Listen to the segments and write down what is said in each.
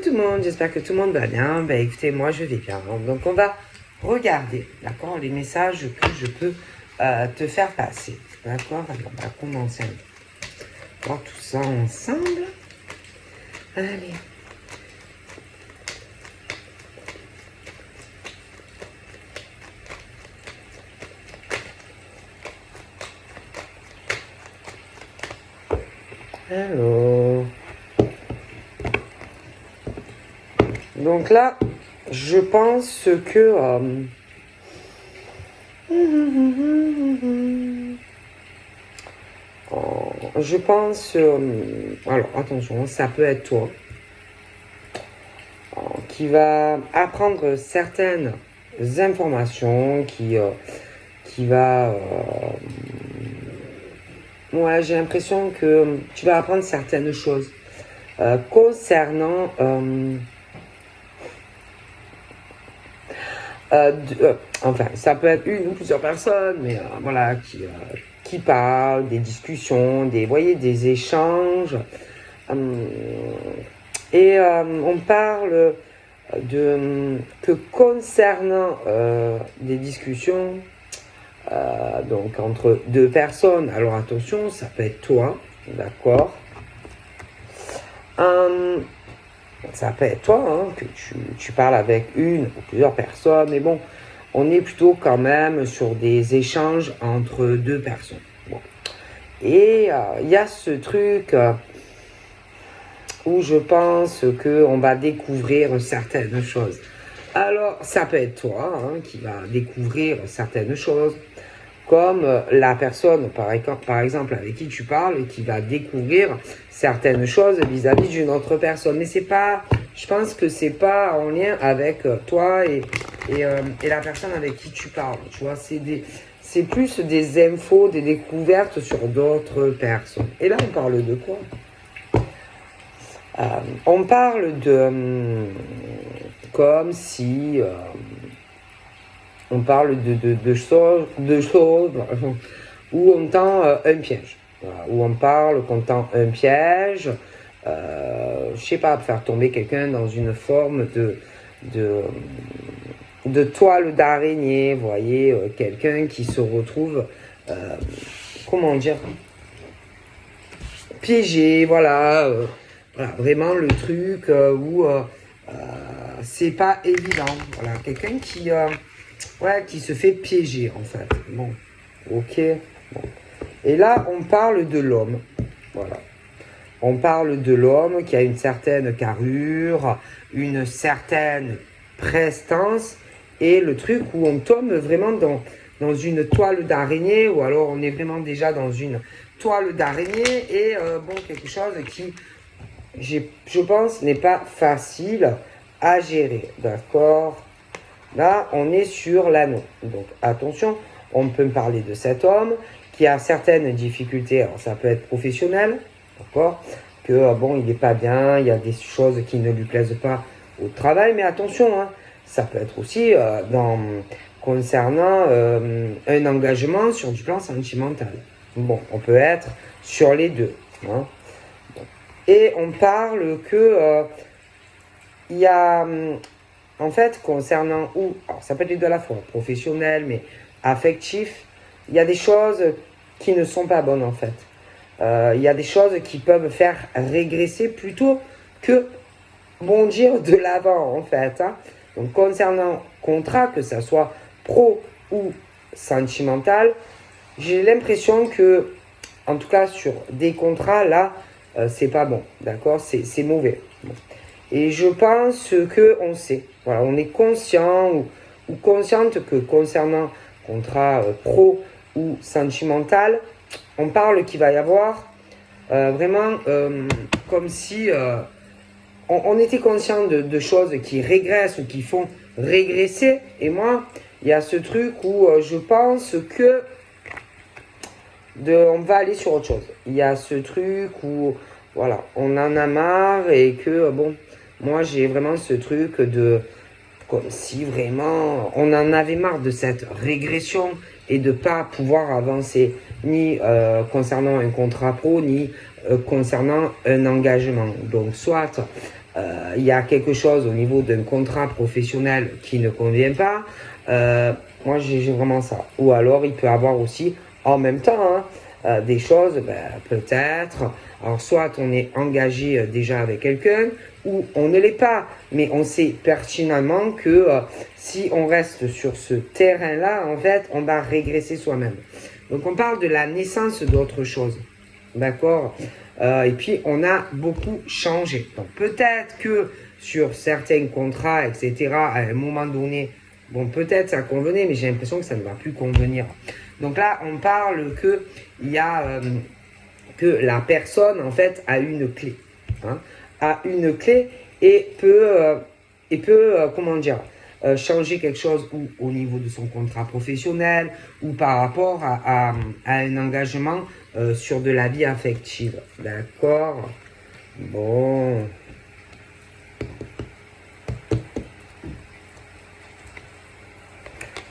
tout le monde, j'espère que tout le monde va bien. Ben écoutez, moi je vais bien. Donc on va regarder, d'accord, les messages que je peux te faire passer. D'accord, alors on va commencer à voir tout ça ensemble. Allez. Alors. Donc là, je pense que... je pense... alors, attention, ça peut être toi qui va apprendre certaines informations, qui va... ouais, j'ai l'impression que tu vas apprendre certaines choses concernant... enfin, ça peut être une ou plusieurs personnes, mais voilà, qui parlent, des discussions, voyez, des échanges. Et on parle que concernant des discussions, donc entre deux personnes, alors attention, ça peut être toi, d'accord, ça peut être toi, hein, que tu parles avec une ou plusieurs personnes, mais bon, on est plutôt quand même sur des échanges entre deux personnes. Bon. Et il y a ce truc où je pense qu'on va découvrir certaines choses. Alors, ça peut être toi hein, qui va découvrir certaines choses, comme la personne, par exemple, avec qui tu parles, qui va découvrir certaines choses vis-à-vis d'une autre personne. Mais c'est pas, je pense que c'est pas en lien avec toi et la personne avec qui tu parles. Tu vois, c'est plus des infos, des découvertes sur d'autres personnes. Et là, on parle de quoi ? On parle de comme si on parle de choses où on tend un piège. Voilà, où on parle qu'on tend un piège, je sais pas, faire tomber quelqu'un dans une forme de toile d'araignée, vous voyez, quelqu'un qui se retrouve, comment dire, piégé, voilà, voilà, vraiment le truc où c'est pas évident, voilà, quelqu'un qui se fait piéger en fait. Bon, ok. Bon. Et là, on parle de l'homme, voilà. On parle de l'homme qui a une certaine carrure, une certaine prestance, et le truc où on tombe vraiment dans une toile d'araignée, ou alors on est vraiment déjà dans une toile d'araignée, et bon, quelque chose qui, je pense, n'est pas facile à gérer, d'accord ? Là, on est sur l'anneau. Donc, attention, on peut me parler de cet homme qui a certaines difficultés. Alors, ça peut être professionnel, d'accord ? Que, bon, il n'est pas bien, il y a des choses qui ne lui plaisent pas au travail. Mais attention, hein, ça peut être aussi concernant un engagement sur du plan sentimental. Bon, on peut être sur les deux. Hein. Et on parle que il y a... en fait, concernant alors ça peut être les deux à la fois, professionnel, mais affectif, il y a des choses qui ne sont pas bonnes en fait. Il y a des choses qui peuvent faire régresser plutôt que bondir de l'avant en fait. Hein. Donc concernant contrat, que ça soit pro ou sentimental, j'ai l'impression que, en tout cas sur des contrats, là, c'est pas bon, d'accord ? C'est mauvais. Bon. Et je pense qu'on sait, voilà, on est conscient ou consciente que concernant contrat pro ou sentimental, on parle qu'il va y avoir vraiment comme si on était conscient de choses qui régressent ou qui font régresser. Et moi, il y a ce truc où je pense que on va aller sur autre chose. Il y a ce truc où, voilà, on en a marre et que, bon, moi j'ai vraiment ce truc comme si vraiment on en avait marre de cette régression et de pas pouvoir avancer ni concernant un contrat pro ni concernant un engagement. Donc soit il y a quelque chose au niveau d'un contrat professionnel qui ne convient pas, moi j'ai vraiment ça. Ou alors il peut avoir aussi en même temps des choses, peut-être, alors soit on est engagé déjà avec quelqu'un ou on ne l'est pas, mais on sait pertinemment que si on reste sur ce terrain-là, en fait, on va régresser soi-même. Donc on parle de la naissance d'autre chose, d'accord? Et puis on a beaucoup changé. Donc peut-être que sur certains contrats, etc., à un moment donné, bon, peut-être ça convenait, mais j'ai l'impression que ça ne va plus convenir. Donc là, on parle que il y a que la personne en fait a une clé, hein, a une clé et peut comment dire, changer quelque chose ou au niveau de son contrat professionnel ou par rapport à un engagement sur de la vie affective. D'accord? Bon.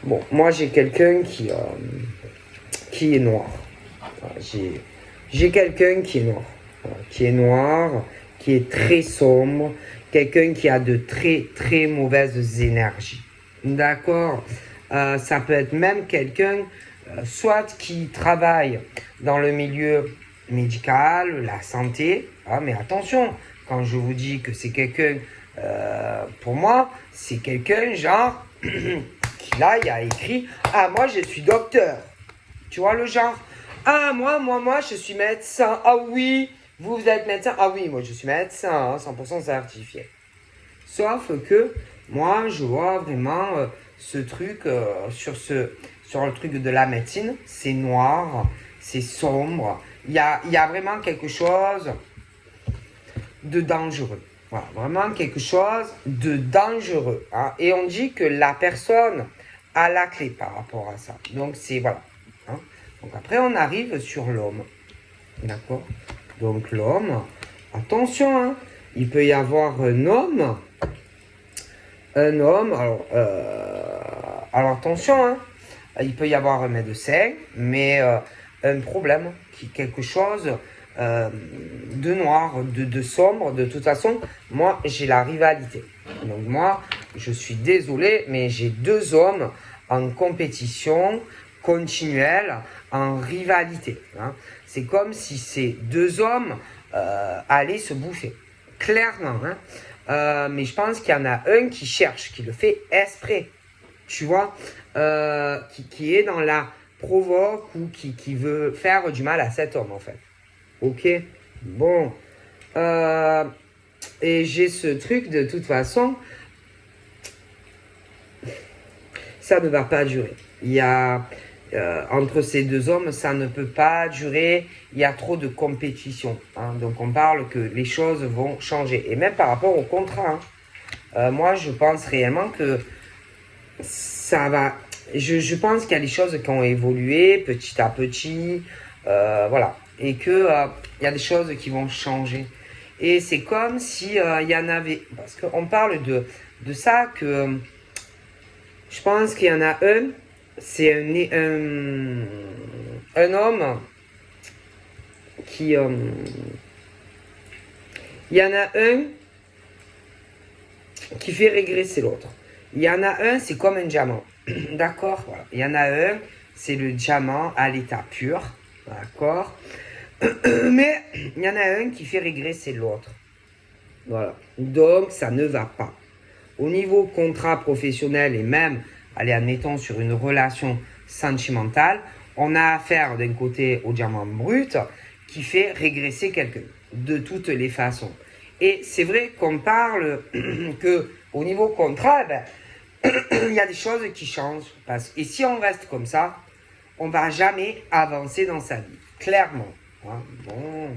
Bon, moi j'ai quelqu'un qui est noir. J'ai quelqu'un qui est noir. Qui est noir, qui est très sombre, quelqu'un qui a de très très mauvaises énergies. D'accord? Ça peut être même quelqu'un, soit qui travaille dans le milieu médical, la santé, mais attention, quand je vous dis que c'est quelqu'un, pour moi, c'est quelqu'un genre, qui là, il a écrit, ah moi je suis docteur. Tu vois le genre? Ah moi je suis médecin. Ah oui, vous êtes médecin? Ah oui, moi je suis médecin, 100% certifié. Sauf que moi je vois vraiment ce truc sur le truc de la médecine, c'est noir, c'est sombre. Il y a vraiment quelque chose de dangereux. Voilà, vraiment quelque chose de dangereux. Hein. Et on dit que la personne a la clé par rapport à ça. Donc c'est voilà. Hein. Donc après on arrive sur l'homme. D'accord? Donc l'homme, attention, hein, il peut y avoir un homme, alors attention, hein, il peut y avoir un médecin, mais un problème, quelque chose de noir, de sombre. De toute façon, moi j'ai la rivalité. Donc moi, je suis désolé, mais j'ai deux hommes en compétition continuelle, en rivalité. Hein. C'est comme si ces deux hommes allaient se bouffer. Clairement. Hein. Mais je pense qu'il y en a un qui cherche, qui le fait exprès. Tu vois, qui est dans la provoque ou qui veut faire du mal à cet homme, en fait. Ok? Bon. Et j'ai ce truc, de toute façon, ça ne va pas durer. Il y a... entre ces deux hommes, ça ne peut pas durer, il y a trop de compétition. Hein. Donc on parle que les choses vont changer. Et même par rapport au contrat, hein. Moi je pense réellement que ça va... Je pense qu'il y a des choses qui ont évolué petit à petit, voilà. Et que il y a des choses qui vont changer. Et c'est comme si il y en avait... Parce qu'on parle de ça, que je pense qu'il y en a un, c'est un homme qui... il y en a un qui fait régresser l'autre. Il y en a un, c'est comme un diamant. D'accord? Voilà. Il y en a un, c'est le diamant à l'état pur. D'accord? Mais il y en a un qui fait régresser l'autre. Voilà. Donc, ça ne va pas. Au niveau contrat professionnel et même, allez, admettons, sur une relation sentimentale, on a affaire d'un côté au diamant brut qui fait régresser quelqu'un de toutes les façons. Et c'est vrai qu'on parle que au niveau contrat, il y a des choses qui changent. Et si on reste comme ça, on ne va jamais avancer dans sa vie. Clairement. Hein, bon.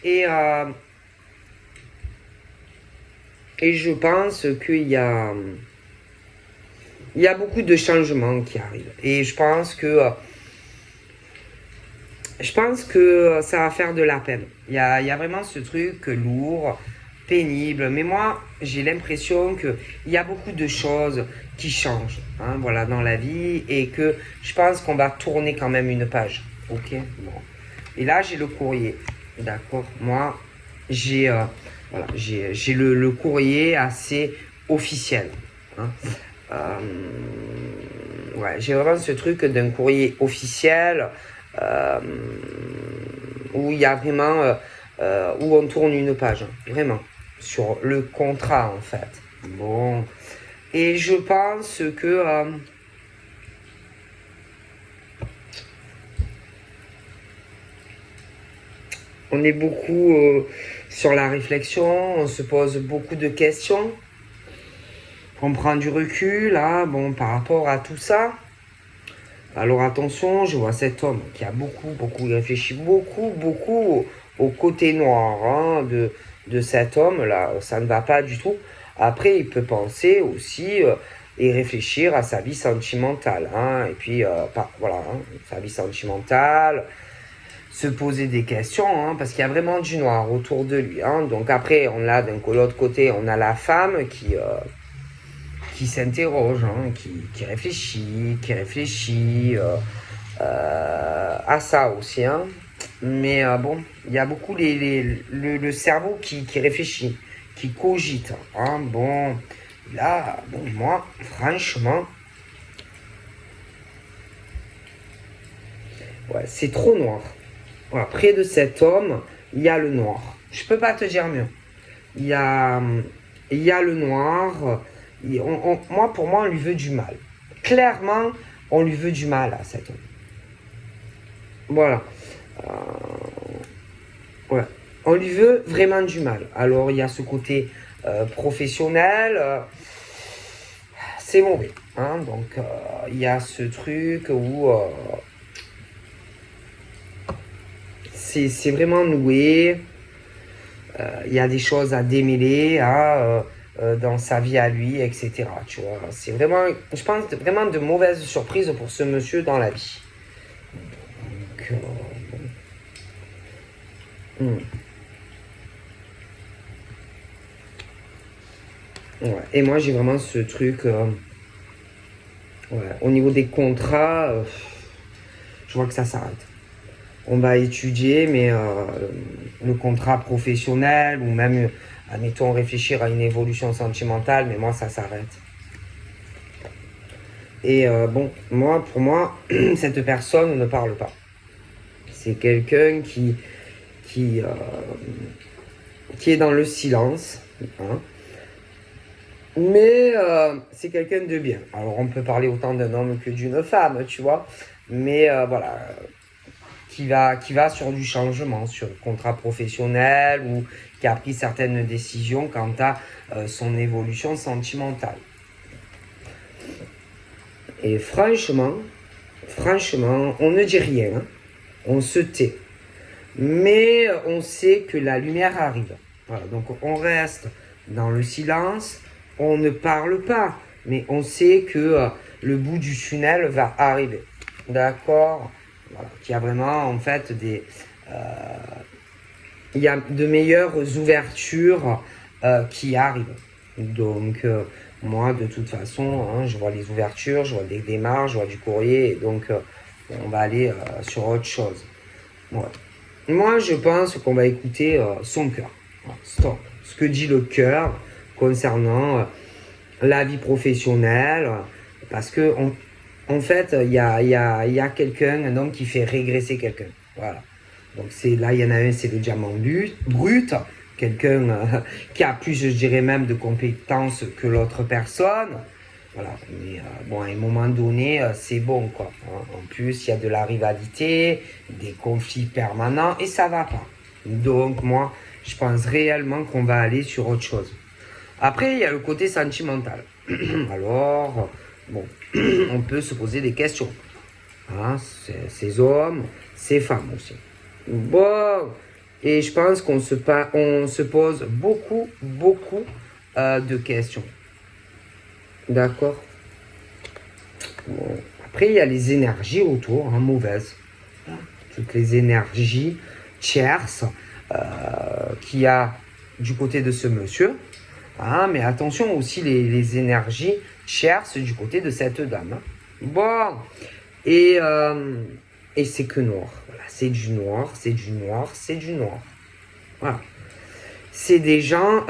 Et je pense qu'il y a beaucoup de changements qui arrivent. Et je pense que ça va faire de la peine. Il y a vraiment ce truc lourd, pénible. Mais moi, j'ai l'impression qu'il y a beaucoup de choses qui changent, hein, voilà, dans la vie. Et que je pense qu'on va tourner quand même une page. Ok, bon. Et là, j'ai le courrier. D'accord. Moi, j'ai Voilà, j'ai le courrier assez officiel. Hein. Ouais, j'ai vraiment ce truc d'un courrier officiel où il y a vraiment où on tourne une page, hein, vraiment, sur le contrat en fait. Bon, et je pense que on est beaucoup sur la réflexion, on se pose beaucoup de questions, on prend du recul là, bon, par rapport à tout ça. Alors attention, je vois cet homme qui a beaucoup réfléchi, beaucoup au côté noir hein, de cet homme-là. Ça ne va pas du tout. Après, il peut penser aussi et réfléchir à sa vie sentimentale. Hein, et puis, voilà, hein, sa vie sentimentale, se poser des questions, hein, parce qu'il y a vraiment du noir autour de lui. Hein. Donc après, on a d'un l'autre côté, on a la femme qui s'interroge, hein, qui réfléchit à ça aussi. Hein. Mais bon, il y a beaucoup le cerveau qui réfléchit, qui cogite. Hein. Bon, là, bon, moi, franchement, ouais, c'est trop noir. Voilà, près de cet homme, il y a le noir. Je peux pas te dire mieux. Il y a, il y a le noir. Moi, pour moi, on lui veut du mal. Clairement, on lui veut du mal à cet homme. Voilà. Ouais. On lui veut vraiment du mal. Alors, il y a ce côté professionnel. C'est mauvais. Hein. Donc, il y a ce truc où c'est vraiment noué. Il y a des choses à démêler hein, dans sa vie à lui, etc. Tu vois, c'est vraiment, je pense, vraiment de mauvaises surprises pour ce monsieur dans la vie. Donc, ouais. Et moi, j'ai vraiment ce truc, ouais. Au niveau des contrats, je vois que ça s'arrête. On va étudier, mais le contrat professionnel ou même, admettons, réfléchir à une évolution sentimentale, mais moi, ça s'arrête. Et bon, pour moi, cette personne ne parle pas. C'est quelqu'un qui, euh, qui est dans le silence. Hein. Mais c'est quelqu'un de bien. Alors, on peut parler autant d'un homme que d'une femme, tu vois. Mais voilà, qui va sur du changement, sur le contrat professionnel ou qui a pris certaines décisions quant à son évolution sentimentale. Et franchement, on ne dit rien, hein. On se tait. Mais on sait que la lumière arrive. Voilà, donc on reste dans le silence, on ne parle pas, mais on sait que le bout du tunnel va arriver. D'accord. Voilà, qu'il y a vraiment en fait il y a de meilleures ouvertures qui arrivent. Donc moi de toute façon, hein, je vois les ouvertures, je vois des démarches, je vois du courrier, et donc on va aller sur autre chose. Ouais. Moi je pense qu'on va écouter son cœur. Voilà, stop. Ce que dit le cœur concernant la vie professionnelle, parce que en fait, il y a quelqu'un, un homme qui fait régresser quelqu'un. Voilà. Donc là, il y en a un, c'est le diamant brut, quelqu'un qui a plus, je dirais même, de compétences que l'autre personne. Voilà. Mais bon, à un moment donné, c'est bon, quoi. Hein. En plus, il y a de la rivalité, des conflits permanents, et ça va pas. Donc moi, je pense réellement qu'on va aller sur autre chose. Après, il y a le côté sentimental. Alors, bon, on peut se poser des questions. Hein, ces hommes, ces femmes aussi. Bon, et je pense on se pose beaucoup de questions. D'accord. Bon. Après, il y a les énergies autour, hein, mauvaises. Toutes les énergies tierces qu'il y a du côté de ce monsieur. Hein, mais attention aussi les énergies tierces du côté de cette dame. Hein. Bon, et c'est que noir. Voilà, c'est du noir, c'est du noir, c'est du noir. Voilà. c'est des gens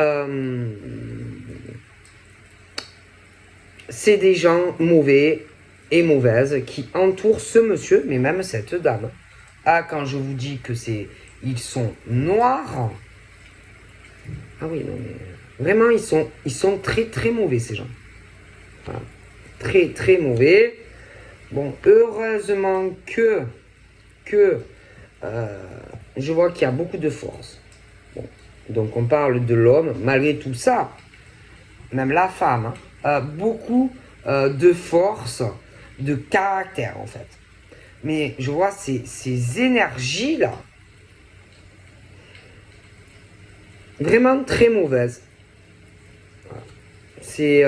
mauvais et mauvaises qui entourent ce monsieur, mais même cette dame. Ah, quand je vous dis que ils sont noirs. Ah oui, non, mais vraiment, ils sont très, très mauvais, ces gens. Voilà. Très, très mauvais. Bon, heureusement que je vois qu'il y a beaucoup de force. Bon, donc, on parle de l'homme. Malgré tout ça, même la femme, hein, a beaucoup de force, de caractère, en fait. Mais je vois ces énergies-là, vraiment très mauvaises. C'est...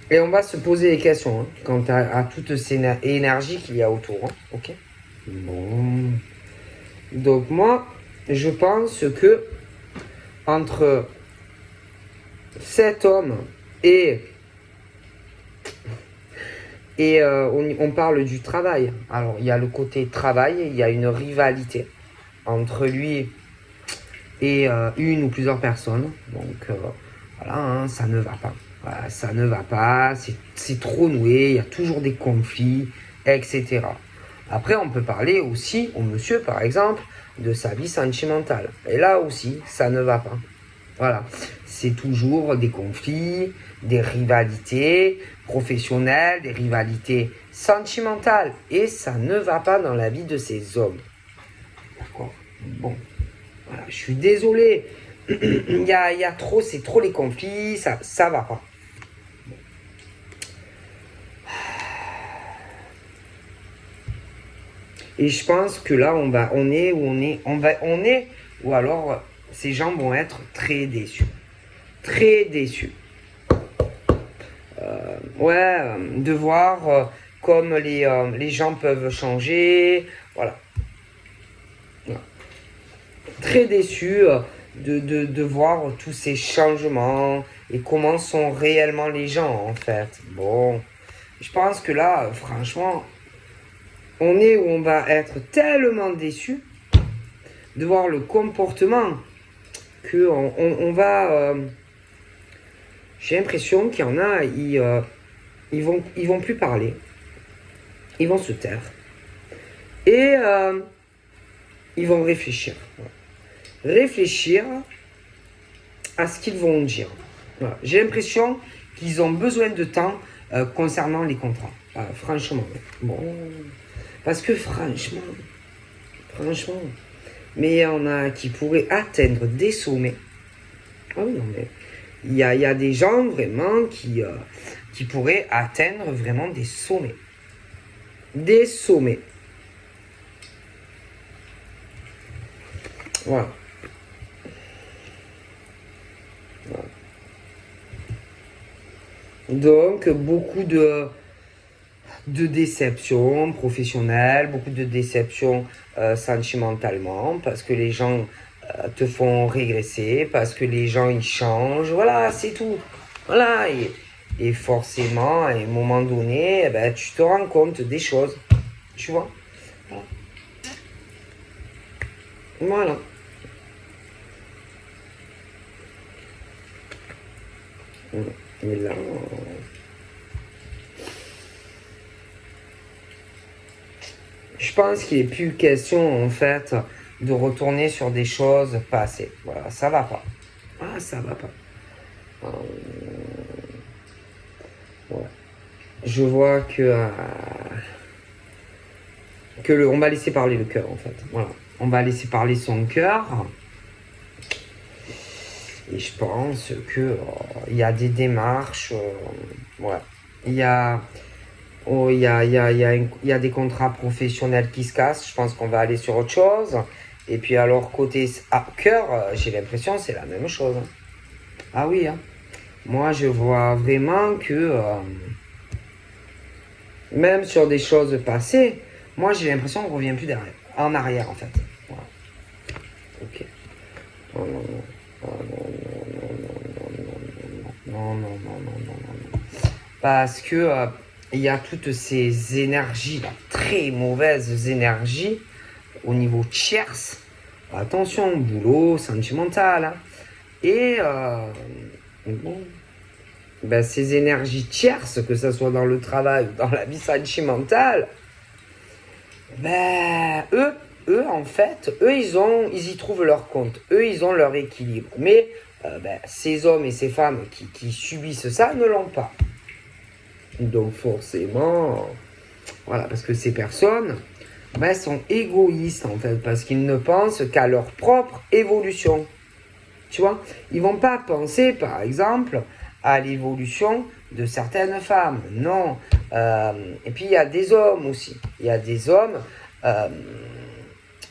Et on va se poser des questions, hein, quant à toutes ces énergies qu'il y a autour. Hein, ok. Bon. Donc moi, je pense que entre cet homme et on parle du travail. Alors il y a le côté travail, il y a une rivalité entre lui et une ou plusieurs personnes. Donc voilà, hein, ça ne va pas. Voilà, ça ne va pas, c'est trop noué, il y a toujours des conflits, etc. Après, on peut parler aussi au monsieur, par exemple, de sa vie sentimentale. Et là aussi, ça ne va pas. Voilà, c'est toujours des conflits, des rivalités professionnelles, des rivalités sentimentales. Et ça ne va pas dans la vie de ces hommes. D'accord. Bon, voilà, je suis désolé. Il y a trop, c'est trop les conflits, ça va pas. Et je pense que là, ou alors ces gens vont être très déçus. Très déçus. De voir comme les gens peuvent changer. Voilà. Très déçus de voir tous ces changements et comment sont réellement les gens, en fait. Bon, je pense que là, franchement, on est où on va être tellement déçu de voir le comportement que on va... j'ai l'impression qu'il y en a, ils vont plus parler. Ils vont se taire. Et ils vont réfléchir. Réfléchir à ce qu'ils vont dire. Voilà. J'ai l'impression qu'ils ont besoin de temps concernant les contrats. Franchement. Bon. Parce que franchement, mais il y en a qui pourraient atteindre des sommets. Ah oui, non, mais il y a des gens vraiment qui pourraient atteindre vraiment des sommets. Des sommets. Voilà. Voilà. Donc, beaucoup de déceptions professionnelles, beaucoup de déceptions sentimentalement, parce que les gens te font régresser, parce que les gens ils changent, voilà, c'est tout. Voilà, et forcément, à un moment donné, tu te rends compte des choses, tu vois. Voilà. Et là, je pense qu'il n'est plus question, en fait, de retourner sur des choses passées. Voilà, ça va pas. Ah, ça va pas. Ouais. Je vois que on va laisser parler le cœur, en fait. Voilà. On va laisser parler son cœur. Et je pense que il y a des démarches. Ouais. Il y a... Oh, il y a des contrats professionnels qui se cassent. Je pense qu'on va aller sur autre chose. Et puis alors, côté cœur, j'ai l'impression que c'est la même chose. Ah oui, hein. Moi, je vois vraiment que, même sur des choses passées, moi, j'ai l'impression qu'on revient plus derrière, en arrière, en fait. Voilà. Ok. Non, non, non. Non. Parce que il y a toutes ces énergies là, très mauvaises énergies au niveau tierce. Attention, boulot, sentimental. Hein. Et bon, ben, ces énergies tierces, que ce soit dans le travail ou dans la vie sentimentale, ben, eux, en fait, ils y trouvent leur compte. Eux, ils ont leur équilibre. Mais ben, ces hommes et ces femmes qui subissent ça ne l'ont pas. Donc forcément, voilà, parce que ces personnes ben, sont égoïstes, en fait, parce qu'ils ne pensent qu'à leur propre évolution. Tu vois, ils vont pas penser, par exemple, à l'évolution de certaines femmes. Non. Et puis, il y a des hommes aussi. Il y a des hommes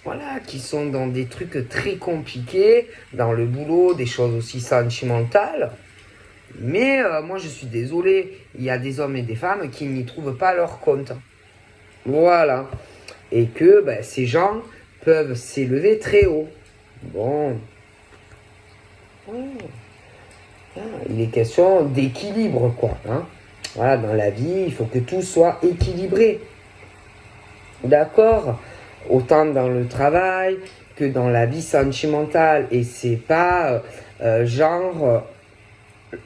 voilà, qui sont dans des trucs très compliqués, dans le boulot, des choses aussi sentimentales. Mais moi, je suis désolé, il y a des hommes et des femmes qui n'y trouvent pas leur compte. Voilà. Et que ben, ces gens peuvent s'élever très haut. Bon. Il est question d'équilibre, quoi. Hein. Voilà, dans la vie, il faut que tout soit équilibré. D'accord? Autant dans le travail que dans la vie sentimentale. Et c'est pas genre,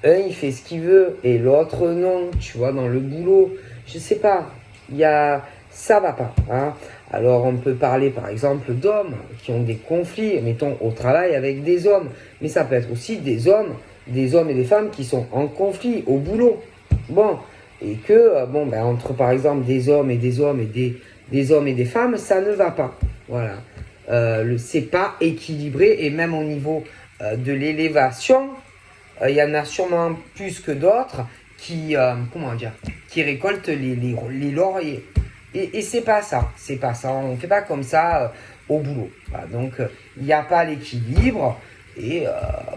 un il fait ce qu'il veut et l'autre non. Tu vois, dans le boulot, je sais pas. Ça va pas. Hein. Alors on peut parler par exemple d'hommes qui ont des conflits, mettons au travail avec des hommes. Mais ça peut être aussi des hommes et des femmes qui sont en conflit au boulot. Bon, et que, bon, ben, entre par exemple des hommes et des hommes et des hommes et des femmes, ça ne va pas. Voilà. C'est pas équilibré et même au niveau de l'élévation, il y en a sûrement plus que d'autres qui, qui récoltent les lauriers. Et c'est pas ça, on fait pas comme ça au boulot. Voilà, donc il n'y a pas l'équilibre et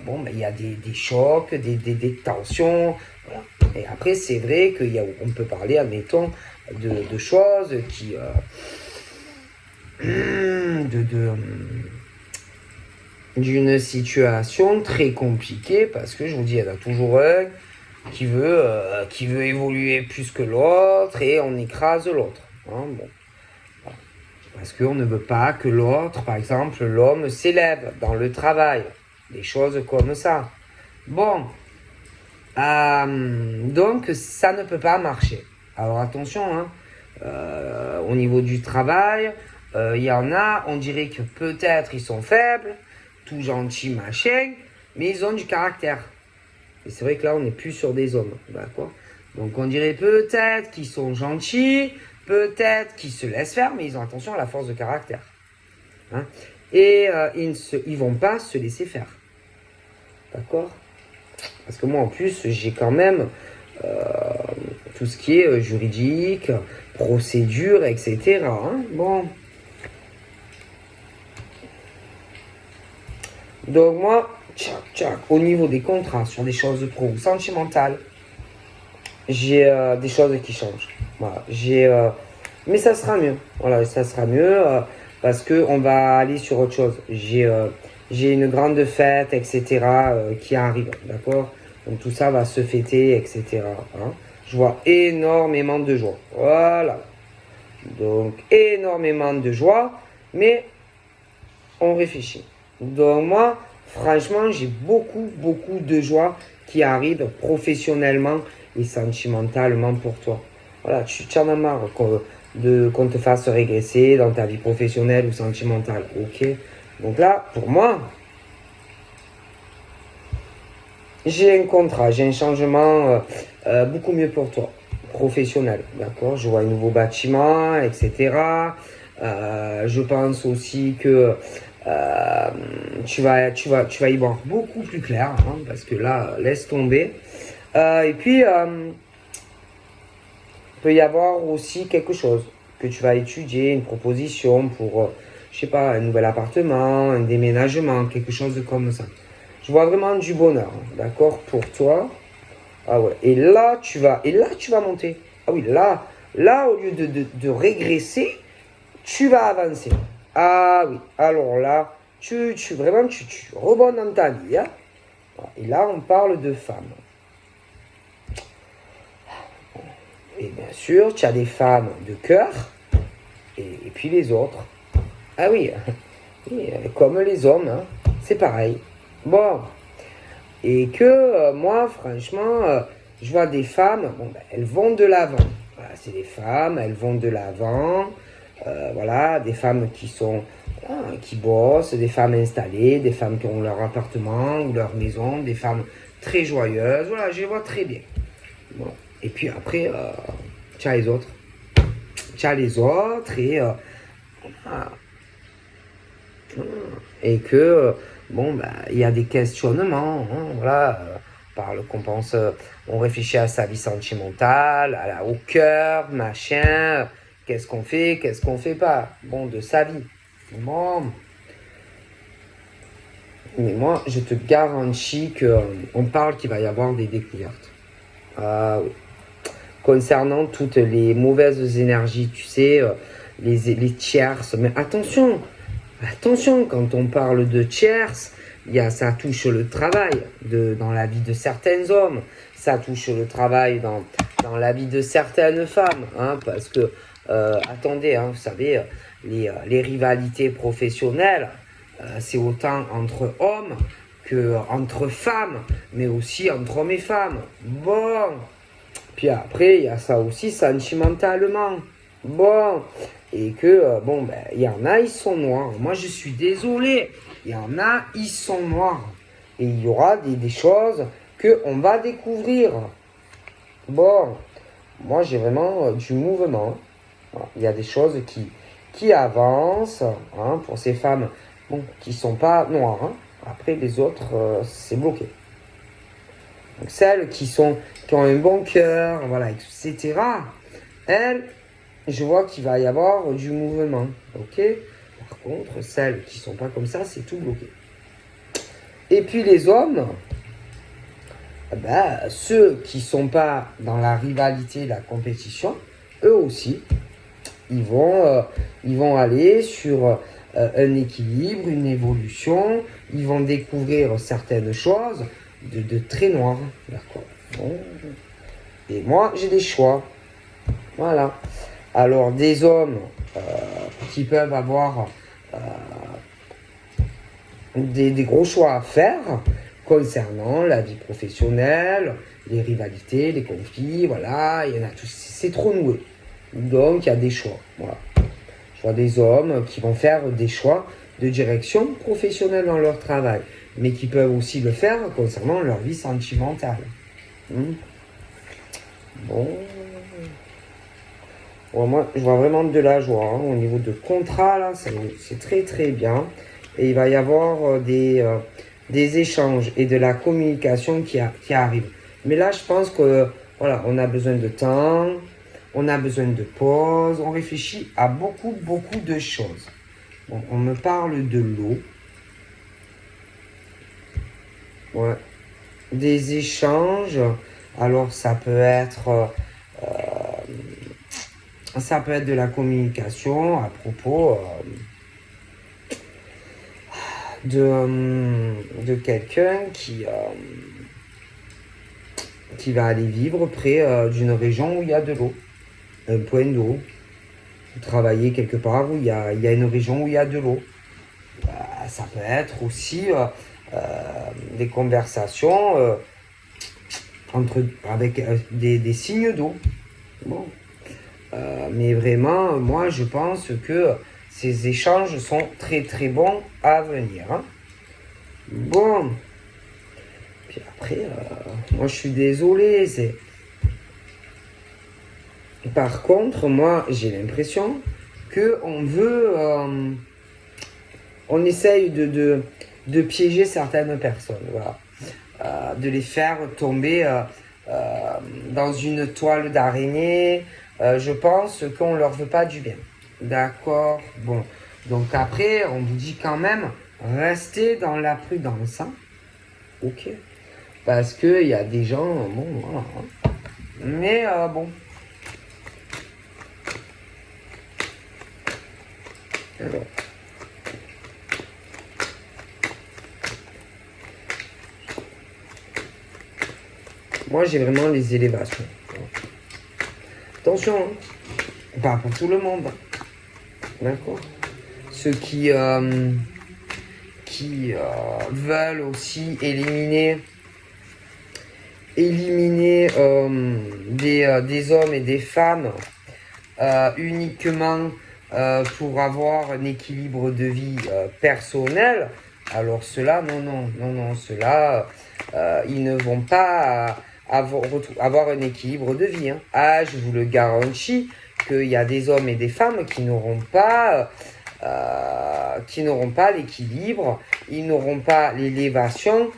bon, ben, il y a des chocs, des tensions. Voilà. Et après, c'est vrai qu'on peut parler, admettons, de choses qui... d'une situation très compliquée parce que je vous dis, il y en a toujours un qui veut évoluer plus que l'autre et on écrase l'autre. Hein, bon. Voilà. Parce qu'on ne veut pas que l'autre, par exemple, l'homme s'élève dans le travail. Des choses comme ça. Bon. Donc, ça ne peut pas marcher. Alors, attention, hein, au niveau du travail, il y en a, on dirait que peut-être ils sont faibles, tout gentils, machin, mais ils ont du caractère. Et c'est vrai que là, on n'est plus sur des hommes, d'accord? Donc, on dirait peut-être qu'ils sont gentils, peut-être qu'ils se laissent faire, mais ils ont attention à la force de caractère. Hein? Et ils vont pas se laisser faire. D'accord? Parce que moi, en plus, j'ai quand même tout ce qui est juridique, procédure, etc. Hein? Bon. Donc moi, au niveau des contrats, sur des choses pro ou sentimentales, j'ai des choses qui changent. Voilà, mais ça sera mieux. Voilà, ça sera mieux parce qu'on va aller sur autre chose. J'ai une grande fête, etc. Qui arrive, d'accord? Donc tout ça va se fêter, etc. Hein. Je vois énormément de joie. Voilà. Donc énormément de joie, mais on réfléchit. Donc moi, franchement, j'ai beaucoup de joie qui arrive professionnellement et sentimentalement pour toi. Voilà, tu en as marre qu'on te fasse régresser dans ta vie professionnelle ou sentimentale. Ok. Donc là, pour moi, j'ai un contrat, j'ai un changement beaucoup mieux pour toi, professionnel. D'accord. Je vois un nouveau bâtiment, etc. Je pense aussi que tu vas y voir beaucoup plus clair, hein, parce que là, laisse tomber. Et puis, il peut y avoir aussi quelque chose que tu vas étudier, une proposition pour, je sais pas, un nouvel appartement, un déménagement, quelque chose comme ça. Je vois vraiment du bonheur, hein, d'accord, pour toi. Ah ouais. Et là, tu vas monter. Ah oui, là, au lieu de régresser, tu vas avancer. Ah oui, alors là, tu rebonds dans ta vie. Hein. Et là, on parle de femmes. Et bien sûr, tu as des femmes de cœur Et puis les autres. Ah oui, oui, comme les hommes, hein, c'est pareil. Bon, et que moi, franchement, je vois des femmes, bon, ben, elles vont de l'avant. Voilà, c'est des femmes, elles vont de l'avant. Voilà, des femmes qui sont, qui bossent, des femmes installées, des femmes qui ont leur appartement ou leur maison, des femmes très joyeuses. Voilà, je les vois très bien. Bon. Et puis après, tu as les autres. Tu as les autres et que, bon, bah, il y a des questionnements, hein, voilà, on pense, on réfléchit à sa vie sentimentale, au cœur, machin, qu'est-ce qu'on fait pas, bon, de sa vie. Bon, mais moi, je te garantis qu'on parle qu'il va y avoir des découvertes. Ah oui. Concernant toutes les mauvaises énergies, tu sais, les tierces, mais attention, quand on parle de tierces, ça touche le travail dans la vie de certains hommes, ça touche le travail dans la vie de certaines femmes, hein, parce que, attendez, hein, vous savez, les rivalités professionnelles, c'est autant entre hommes qu'entre femmes, mais aussi entre hommes et femmes. Bon, puis après, il y a ça aussi sentimentalement. Bon, et que, bon, ben, il y en a, ils sont noirs. Moi, je suis désolé. Il y en a, ils sont noirs. Et il y aura des choses qu'on va découvrir. Bon, moi, j'ai vraiment du mouvement. Voilà. Il y a des choses qui avancent, hein, pour ces femmes, bon, qui ne sont pas noires, hein. Après, les autres, c'est bloqué. Donc, celles qui ont un bon cœur, voilà, etc., elles, je vois qu'il va y avoir du mouvement, ok? Par contre, celles qui sont pas comme ça, c'est tout bloqué. Et puis les hommes, ben, ceux qui sont pas dans la rivalité, la compétition, eux aussi, ils vont aller sur un équilibre, une évolution, ils vont découvrir certaines choses de très noires, d'accord? Bon. Et moi, j'ai des choix, voilà. Alors, des hommes qui peuvent avoir des gros choix à faire concernant la vie professionnelle, les rivalités, les conflits, voilà, il y en a tous, c'est trop noué. Donc, il y a des choix, voilà. Je vois des hommes qui vont faire des choix de direction professionnelle dans leur travail, mais qui peuvent aussi le faire concernant leur vie sentimentale. Bon. Ouais, moi, je vois vraiment de la joie, hein. Au niveau de contrat, là, c'est très très bien. Et il va y avoir des échanges et de la communication qui arrive. Mais là, je pense que voilà, on a besoin de temps, on a besoin de pause, on réfléchit à beaucoup de choses. Bon, on me parle de l'eau. Ouais. Des échanges. Alors, ça peut être de la communication à propos de quelqu'un qui va aller vivre près d'une région où il y a de l'eau, un point d'eau, travailler quelque part où il y a une région où il y a de l'eau. Ça peut être aussi des conversations avec des signes d'eau. Bon. Mais vraiment, moi, je pense que ces échanges sont très très bons à venir, hein. Bon. Puis après, moi, je suis désolé. Par contre, moi, j'ai l'impression qu'on veut... on essaye de piéger certaines personnes, voilà. De les faire tomber dans une toile d'araignée. Je pense qu'on ne leur veut pas du bien. D'accord? Bon. Donc après, on vous dit quand même, restez dans la prudence, hein. Ok? Parce qu'il y a des gens, bon, voilà, hein. Mais bon. Alors. Moi, j'ai vraiment les élévations. Attention, hein. Pas pour tout le monde. D'accord. Ceux qui veulent aussi éliminer des hommes et des femmes uniquement pour avoir un équilibre de vie personnel, alors ceux-là, non, ceux-là, ils ne vont pas avoir un équilibre de vie. Hein. Ah, je vous le garantis qu'il y a des hommes et des femmes qui n'auront pas l'équilibre, ils n'auront pas l'élévation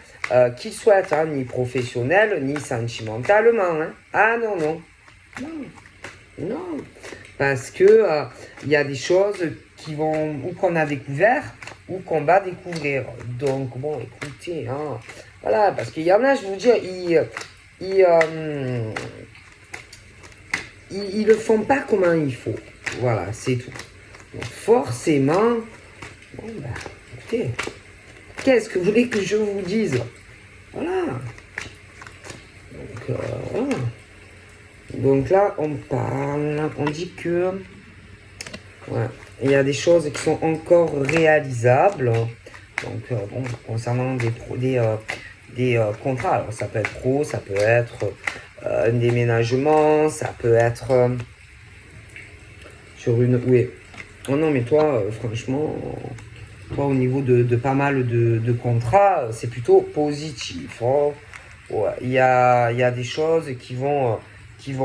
qu'ils souhaitent, hein, ni professionnelle, ni sentimentalement. Hein. Ah non. Non, parce que il y a des choses ou qu'on a découvert ou qu'on va découvrir. Donc bon, écoutez, hein, voilà, parce qu'il y en a, je vous dis, ils le font pas comme il faut. Voilà, c'est tout. Donc forcément, bon bah, écoutez, qu'est-ce que vous voulez que je vous dise? Voilà. Donc voilà. Donc là, on parle, on dit que il y a des choses qui sont encore réalisables. Donc, bon, concernant des contrats, alors ça peut être pro, ça peut être un déménagement, ça peut être sur une... Oui. Oh non, mais toi, franchement, toi, au niveau de pas mal de contrats, c'est plutôt positif. Oh. Ouais, il y a des choses qui vont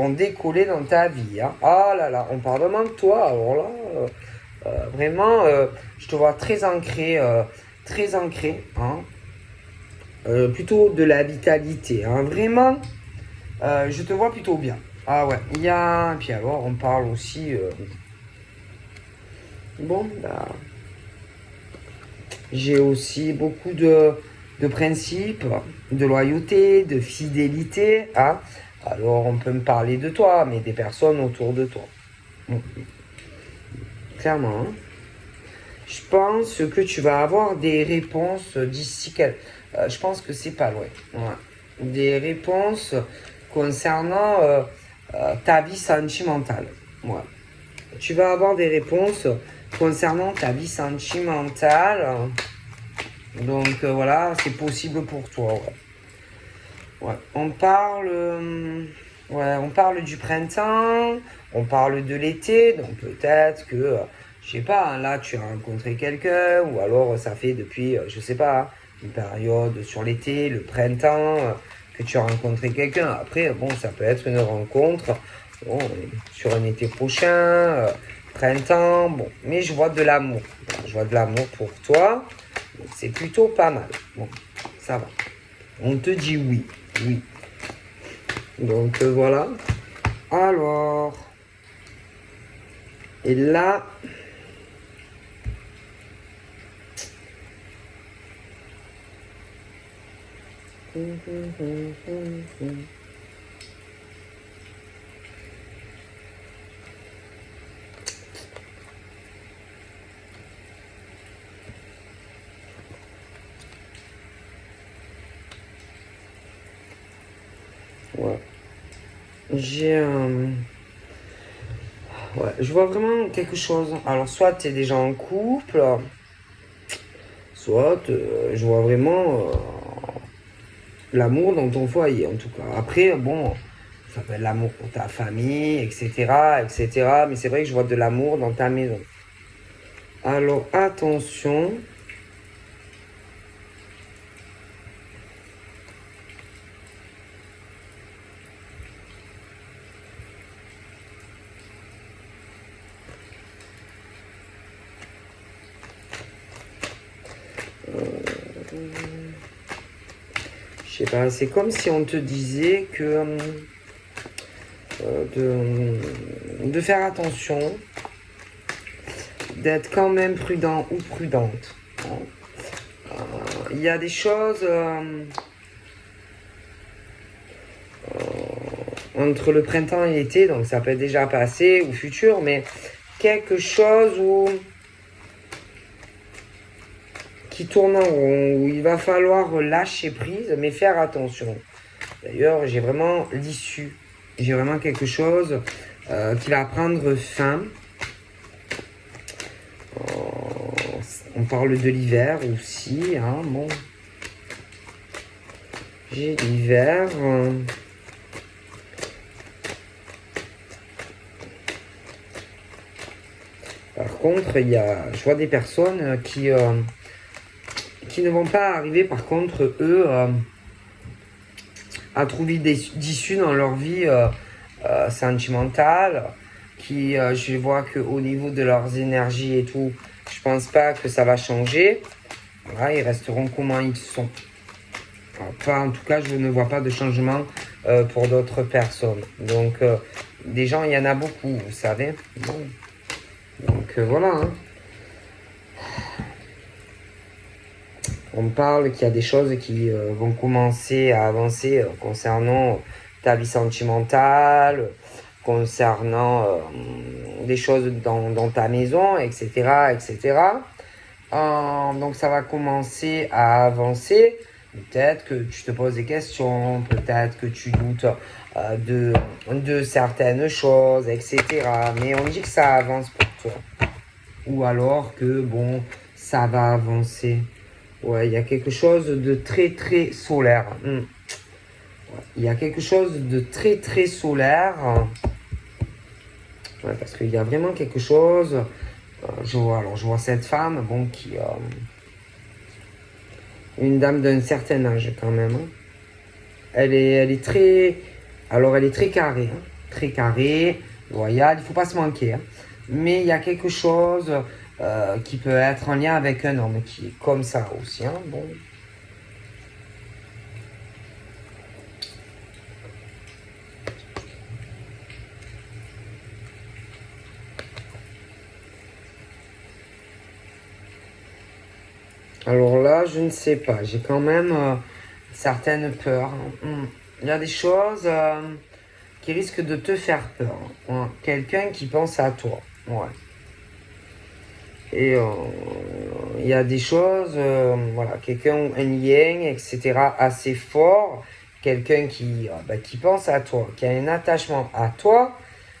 décoller dans ta vie. Hein. Ah là là, on parle vraiment de toi. Alors là, vraiment, je te vois très ancré. Hein. Plutôt de la vitalité. Hein. Vraiment, je te vois plutôt bien. Ah ouais, il y a... Puis alors, on parle aussi... Bon, bah... J'ai aussi beaucoup de principes, de loyauté, de fidélité. Hein. Alors, on peut me parler de toi, mais des personnes autour de toi. Clairement. Hein. Je pense que tu vas avoir des réponses d'ici je pense que c'est pas loin. Ouais. Des réponses concernant ta vie sentimentale. Ouais. Tu vas avoir des réponses concernant ta vie sentimentale. Donc voilà, c'est possible pour toi. Ouais. Ouais. On parle du printemps, on parle de l'été, donc peut-être que, je sais pas, hein, là tu as rencontré quelqu'un, ou alors ça fait depuis, je sais pas, une période sur l'été, le printemps, que tu as rencontré quelqu'un. Après, bon, ça peut être une rencontre, bon, sur un été prochain, printemps, bon, mais je vois de l'amour. Je vois de l'amour pour toi, c'est plutôt pas mal. Bon, ça va. On te dit oui. Oui. Donc voilà. Alors. Et là. Ouais. J'ai ouais, je vois vraiment quelque chose. Alors, soit tu es déjà en couple, soit je vois vraiment l'amour dans ton foyer, en tout cas. Après, bon, ça peut être l'amour pour ta famille, etc., etc. Mais c'est vrai que je vois de l'amour dans ta maison. Alors, attention. Je sais pas, c'est comme si on te disait que de faire attention, d'être quand même prudent ou prudente. Il y a des choses entre le printemps et l'été, donc ça peut être déjà passé ou futur, mais quelque chose qui tourne en rond, où il va falloir lâcher prise, mais faire attention. D'ailleurs, j'ai vraiment l'issue. J'ai vraiment quelque chose qui va prendre fin. On parle de l'hiver aussi, hein, bon. J'ai l'hiver. Par contre, je vois des personnes qui ne vont pas arriver, par contre, eux, à trouver d'issue dans leur vie sentimentale, je vois qu'au niveau de leurs énergies et tout, je pense pas que ça va changer. Voilà, ils resteront comment ils sont. Enfin, en tout cas, je ne vois pas de changement pour d'autres personnes. Donc, des gens, il y en a beaucoup, vous savez. Bon. Donc, voilà. Hein. On parle qu'il y a des choses qui vont commencer à avancer concernant ta vie sentimentale, concernant des choses dans ta maison, etc., etc. Donc, ça va commencer à avancer. Peut-être que tu te poses des questions, peut-être que tu doutes de certaines choses, etc. Mais on dit que ça avance pour toi. Ou alors que, bon, ça va avancer. Ouais, il y a quelque chose de très, très solaire. Ouais, il y a quelque chose de très, très solaire. Ouais, parce qu'il y a vraiment quelque chose. Je vois cette femme, bon, une dame d'un certain âge quand même. Hein. Elle est très... Alors, elle est très carrée. Hein. Très carrée, loyale, il ne faut pas se manquer. Hein. Mais il y a quelque chose qui peut être en lien avec un homme qui est comme ça aussi. Hein. Bon. Alors là, je ne sais pas. J'ai quand même certaines peurs. Il y a des choses qui risquent de te faire peur. Hein. Quelqu'un qui pense à toi. Ouais. Et il y a des choses, voilà, quelqu'un, un lien, etc., assez fort. Quelqu'un qui pense à toi, qui a un attachement à toi.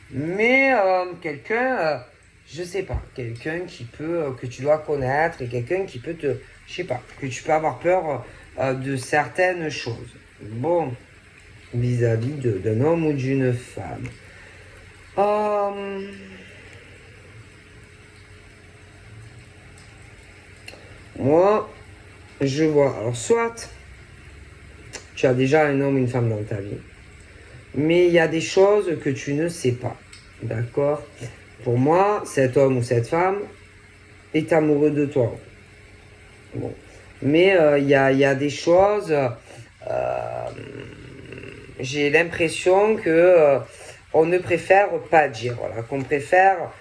Mais quelqu'un, je sais pas, quelqu'un que tu dois connaître et quelqu'un qui peut je sais pas, que tu peux avoir peur de certaines choses. Bon, vis-à-vis d'un homme ou d'une femme. Moi, je vois, alors soit tu as déjà un homme ou une femme dans ta vie, mais il y a des choses que tu ne sais pas. D'accord? Pour moi, cet homme ou cette femme est amoureux de toi. Bon. Mais il y a des choses, j'ai l'impression que on ne préfère pas dire, voilà, qu'on préfère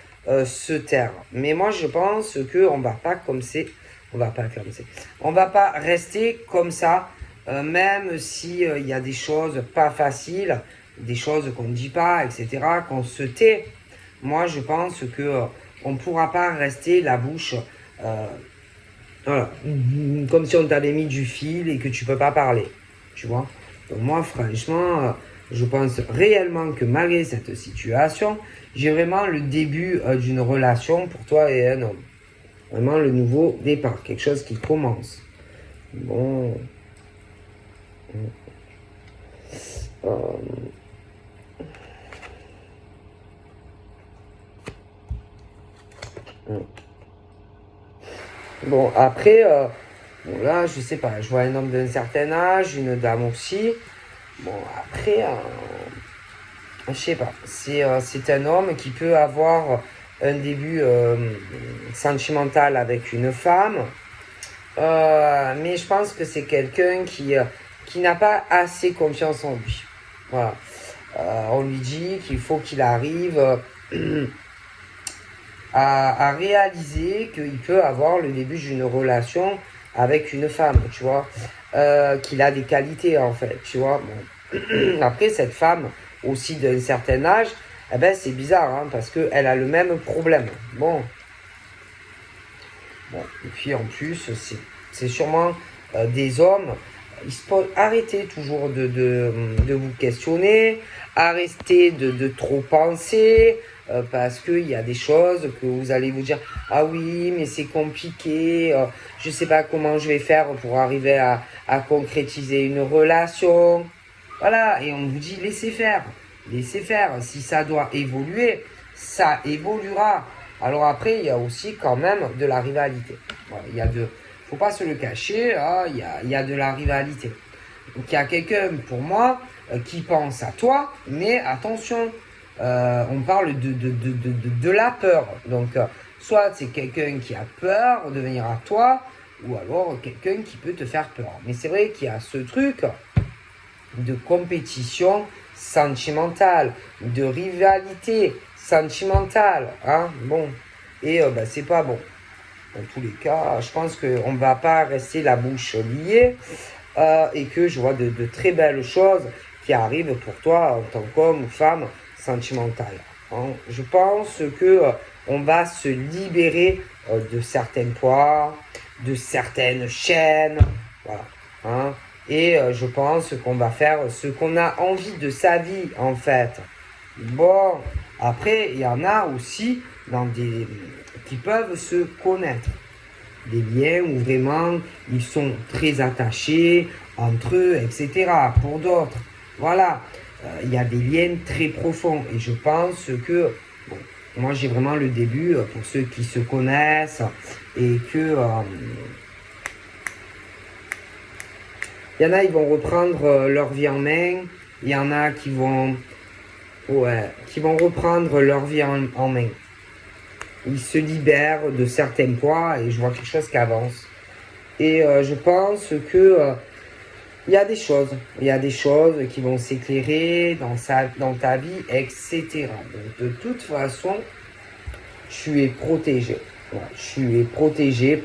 se taire. Mais moi, je pense qu'on va pas comme c'est, on va pas comme c'est, on va pas rester comme ça, même si il y a des choses pas faciles, des choses qu'on ne dit pas, etc., qu'on se tait. Moi, je pense que on ne pourra pas rester la bouche, voilà, comme si on t'avait mis du fil et que tu peux pas parler, tu vois. Donc moi, franchement, je pense réellement que malgré cette situation, j'ai vraiment le début d'une relation pour toi et un homme. Vraiment le nouveau départ, quelque chose qui commence. Bon. Bon, après, bon là, je sais pas, je vois un homme d'un certain âge, une dame aussi. Bon, après, je sais pas, c'est un homme qui peut avoir un début sentimental avec une femme, mais je pense que c'est quelqu'un qui n'a pas assez confiance en lui. Voilà. On lui dit qu'il faut qu'il arrive à réaliser qu'il peut avoir le début d'une relation avec une femme, tu vois, qu'il a des qualités en fait, tu vois. Bon. Après, cette femme, aussi d'un certain âge, eh ben, c'est bizarre, hein, parce qu'elle a le même problème. Bon. Et puis en plus, c'est sûrement des hommes. Arrêtez toujours de vous questionner, arrêtez de trop penser. parce qu'il y a des choses que vous allez vous dire, ah oui, mais c'est compliqué, je sais pas comment je vais faire pour arriver à concrétiser une relation. Voilà, et on vous dit, laissez faire. Laissez faire. Si ça doit évoluer, ça évoluera. Alors après, il y a aussi quand même de la rivalité. Voilà, faut pas se le cacher, hein, il y a de la rivalité. Donc il y a quelqu'un, pour moi, qui pense à toi, mais attention, on parle de la peur. Donc, soit c'est quelqu'un qui a peur de venir à toi, ou alors quelqu'un qui peut te faire peur. Mais c'est vrai qu'il y a ce truc de compétition sentimentale, de rivalité sentimentale, hein, bon, et c'est pas bon. Dans tous les cas, je pense qu'on ne va pas rester la bouche liée et que je vois de très belles choses qui arrivent pour toi en tant qu'homme ou femme sentimentale. Hein. Je pense que on va se libérer de certains poids, de certaines chaînes, voilà. Hein. Et je pense qu'on va faire ce qu'on a envie de sa vie, en fait. Bon, après, il y en a aussi qui peuvent se connaître. Des liens où vraiment ils sont très attachés entre eux, etc. Pour d'autres, voilà, il y a des liens très profonds. Et je pense que, bon, moi j'ai vraiment le début pour ceux qui se connaissent et que... il y en a, ils vont reprendre leur vie en main. Il y en a qui vont reprendre leur vie en main. Ils se libèrent de certains poids et je vois quelque chose qui avance. Et je pense que il y a des choses qui vont s'éclairer dans ta vie, etc. Donc, de toute façon, tu es protégé. Voilà, tu es protégé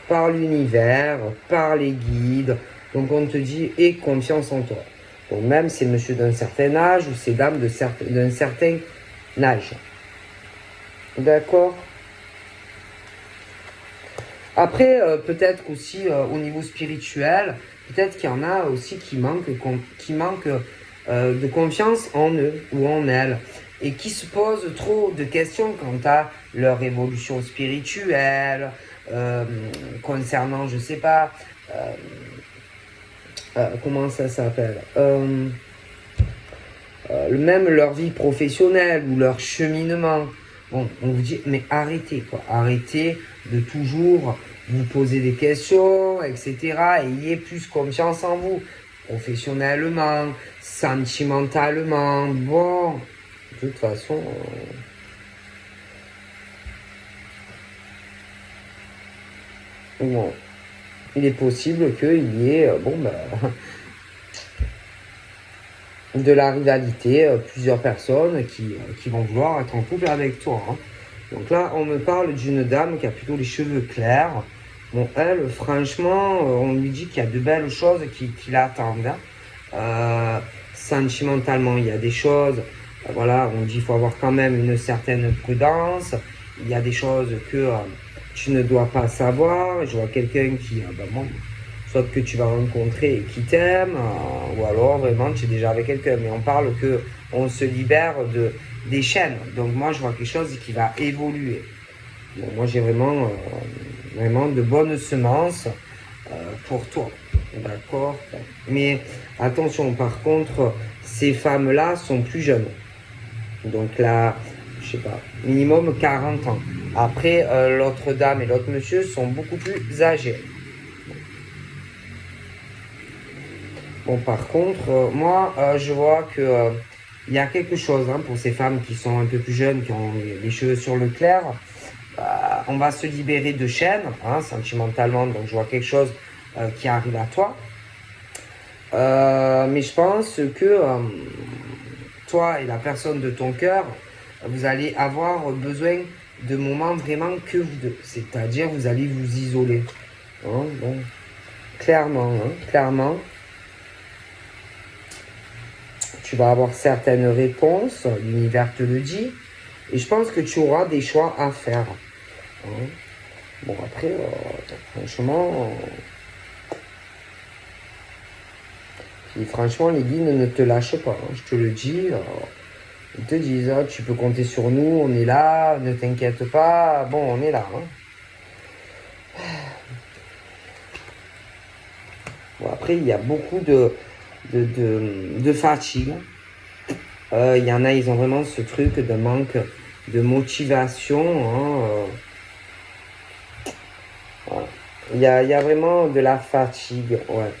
par l'univers, par les guides. Donc on te dit, aie confiance en toi. Donc même c'est monsieur d'un certain âge ou c'est dame d'un certain âge. D'accord? Après, peut-être aussi au niveau spirituel, peut-être qu'il y en a aussi qui manquent de confiance en eux ou en elles et qui se posent trop de questions quant à leur évolution spirituelle, concernant, je sais pas, comment ça s'appelle, même leur vie professionnelle ou leur cheminement. Bon, on vous dit, mais arrêtez, quoi. Arrêtez de toujours vous poser des questions, etc. Ayez plus confiance en vous, professionnellement, sentimentalement. Bon, de toute façon... bon, il est possible qu'il y ait, de la rivalité, plusieurs personnes qui vont vouloir être en couple avec toi. Hein. Donc là, on me parle d'une dame qui a plutôt les cheveux clairs. Bon, elle, franchement, on lui dit qu'il y a de belles choses qui l'attendent. Hein. Sentimentalement, il y a des choses, voilà, on dit qu'il faut avoir quand même une certaine prudence. Il y a des choses que tu ne dois pas savoir. Je vois quelqu'un qui, soit que tu vas rencontrer et qui t'aime, ou alors vraiment tu es déjà avec quelqu'un. Mais on parle que on se libère des chaînes. Donc moi je vois quelque chose qui va évoluer. Bon, moi j'ai vraiment de bonnes semences pour toi. D'accord? Mais attention, par contre, ces femmes-là sont plus jeunes. Donc là, je sais pas, minimum 40 ans. Après, l'autre dame et l'autre monsieur sont beaucoup plus âgés. Bon, par contre, moi, je vois que il y a quelque chose hein, pour ces femmes qui sont un peu plus jeunes, qui ont les cheveux sur le clair. On va se libérer de chaînes, hein, sentimentalement. Donc, je vois quelque chose qui arrive à toi. Mais je pense que toi et la personne de ton cœur, vous allez avoir besoin de moments vraiment que vous deux. C'est-à-dire, vous allez vous isoler. Hein, bon. Clairement. Tu vas avoir certaines réponses, l'univers te le dit, et je pense que tu auras des choix à faire. Hein. Bon, après, franchement, les guides ne te lâchent pas, hein, je te le dis. Ils te disent, oh, tu peux compter sur nous, on est là, ne t'inquiète pas, bon, on est là. Hein. Bon, après, il y a beaucoup de fatigue. Il y en a, ils ont vraiment ce truc de manque de motivation. Hein, voilà. Il y a vraiment de la fatigue, ouais.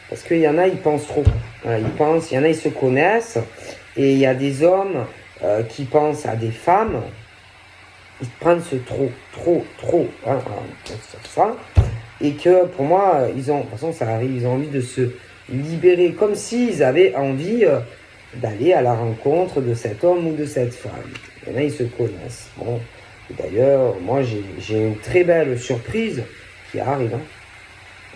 Parce qu'il y en a, ils pensent trop. Voilà, il y en a, ils se connaissent. Et il y a des hommes qui pensent à des femmes. Ils prennent ce trop. Hein, ça. Et que pour moi, de toute façon, ça arrive, ils ont envie de se libérer. Comme s'ils avaient envie d'aller à la rencontre de cet homme ou de cette femme. Il y en a, ils se connaissent. Bon. D'ailleurs, moi, j'ai une très belle surprise qui arrive. Hein,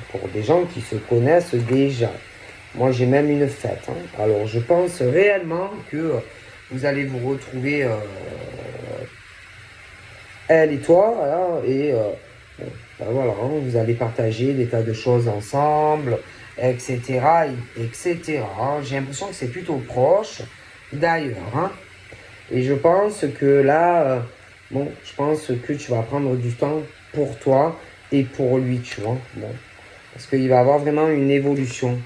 pour des gens qui se connaissent déjà. Moi, j'ai même une fête. Hein. Alors, je pense réellement que vous allez vous retrouver, elle et toi, voilà, et bon, ben voilà, hein, vous allez partager des tas de choses ensemble, etc., etc. J'ai l'impression que c'est plutôt proche, d'ailleurs. Hein. Et je pense que là, bon, je pense que tu vas prendre du temps pour toi et pour lui, tu vois. Bon. Parce qu'il va y avoir vraiment une évolution.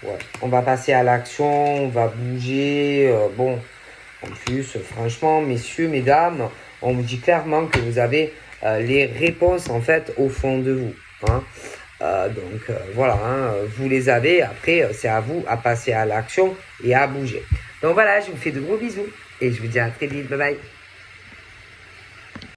Ouais. On va passer à l'action, on va bouger. Bon, en plus, franchement, messieurs, mesdames, on vous dit clairement que vous avez les réponses, en fait, au fond de vous. Hein. Donc, voilà, hein, vous les avez. Après, c'est à vous à passer à l'action et à bouger. Donc, voilà, je vous fais de gros bisous. Et je vous dis à très vite. Bye bye.